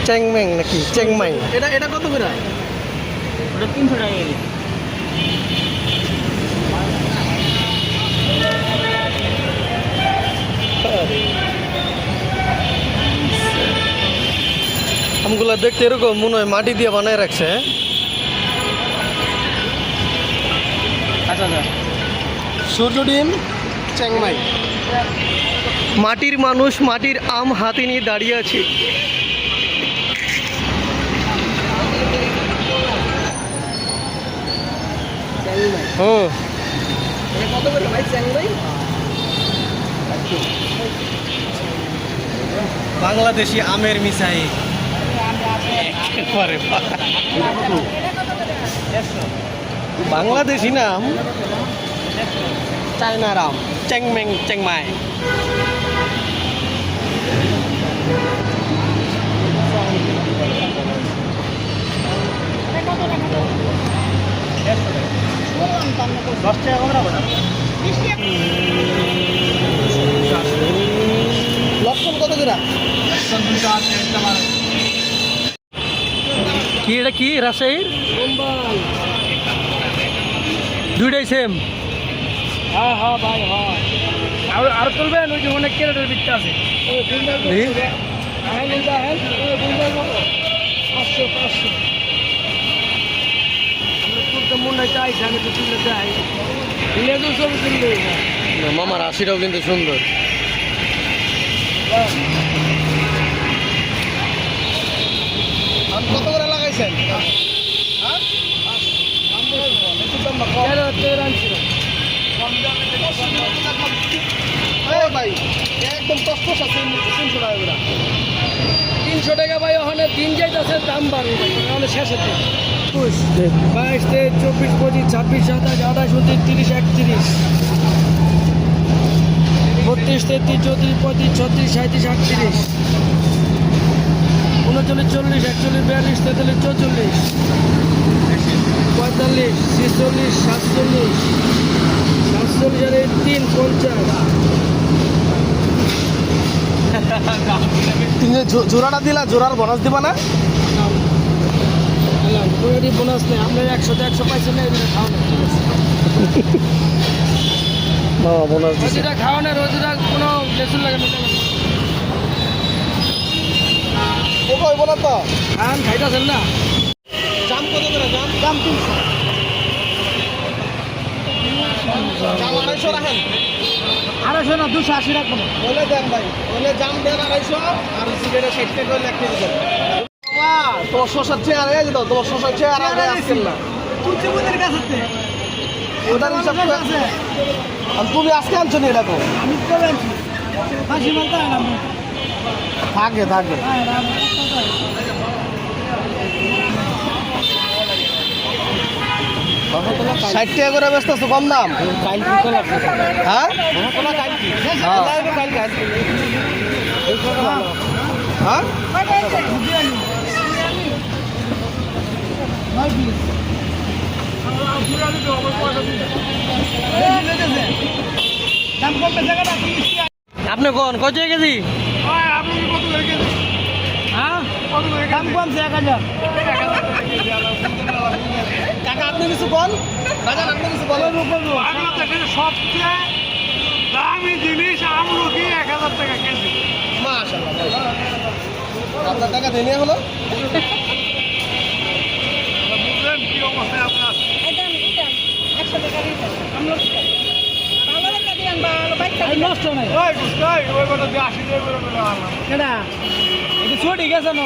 চ্যাংম্যাং নাকি চ্যাংমাই? এটা এটা কত করে? ওটা 300 টাকা কেজি। আমগুলো দেখতে এরকম মনে হয় মাটি দিয়ে বানায় রাখছে। আচ্ছা আচ্ছা, সূর্য ডিম চ্যাংমাই। মাটির মানুষ মাটির আম হাতে নিয়ে দাঁড়িয়ে আছে। হুম, কত করে ভাই চ্যাংমাই? বাংলাদেশি আমের মিঠাই। বাংলাদেশি নাম চায়নার আম, চ্যাংম্যাং চ্যাংমাই। লক্ষণ কত করে? কি এটা কি রাজশাহীর? দুইটাই সেম। হ্যাঁ হ্যাঁ ভাই হ্যাঁ। আর তুলবেন ওই যে অনেক ক্যারেটের বিকটা আছে। মামার আশিটাও কিন্তু সুন্দর। কত করে লাগাইছেন? ভাই একদম কষ্ট আছে 300 টাকা করে। 300 টাকা ভাই, ওখানে দিন যাইতেছে দাম বাড়বে ভাই, তাহলে শেষে 22, 23, 24, 25, 26, 27, 28, 29, 30, 31, 32, 33, 34, 35, 36, 37, 38, 39, 40, 41, 42, 43, 44, 45, 46, 47, 47 আর 3, 50। তুমি জোড়াটা দিলা, জোড়ার বোনাস দিবা না? বোনাস নেই, আপনার 100 পাইছেন না, এগুলো খাওয়া না। মামা বোনাস দিছে। রোজিটা খাওয়া না, রোজিটা কোনো লেসুন লাগে না। ও কই বলো তো? খান খাইতেছেন না? জাম কত করে? জাম জাম 300। জাম 250 রাখেন। 250 না, 280 রাখবো না। বলে দেন ভাই, বলে জাম দেন 250 আর সিগারেট 60 টাকা করে লেখতে দিবেন। বাবা তোমার শশার চেয়ার এই দাও, তোমার শশার চেয়ার আর আসছেন না। তুলছে বুদের কাছে ওটার হিসাব করে আছে। আর তুমি আজকে আনছো নি এটা তো? আমি কবে আনছি? ফাঁসি মালটা আনলাম। থাকে থাকে। 60 টাকা করে ব্যস্ত আছে, কম দাম। হ্যাঁ হ্যাঁ আপনি কোন কত কেজি? দাম কমছে 1000। কাকা আপনি কিছু বল, রাজা আপনি কিছু বলেন। সবচেয়ে দামি জিনিস আমলকি 1000 টাকা কেজি। মাশাআল্লাহ, আপনার টাকা দিয়ে হলো। বুঝলেন কি অবস্থায় আপনার? 100 টাকা দিতে আমলকি ভালো রেখে দিবেন বা বাইকটা নষ্ট নাই। ওই কথা দিয়ে 80 টাকা করে আনলাম। এটা ছোট গেছে না।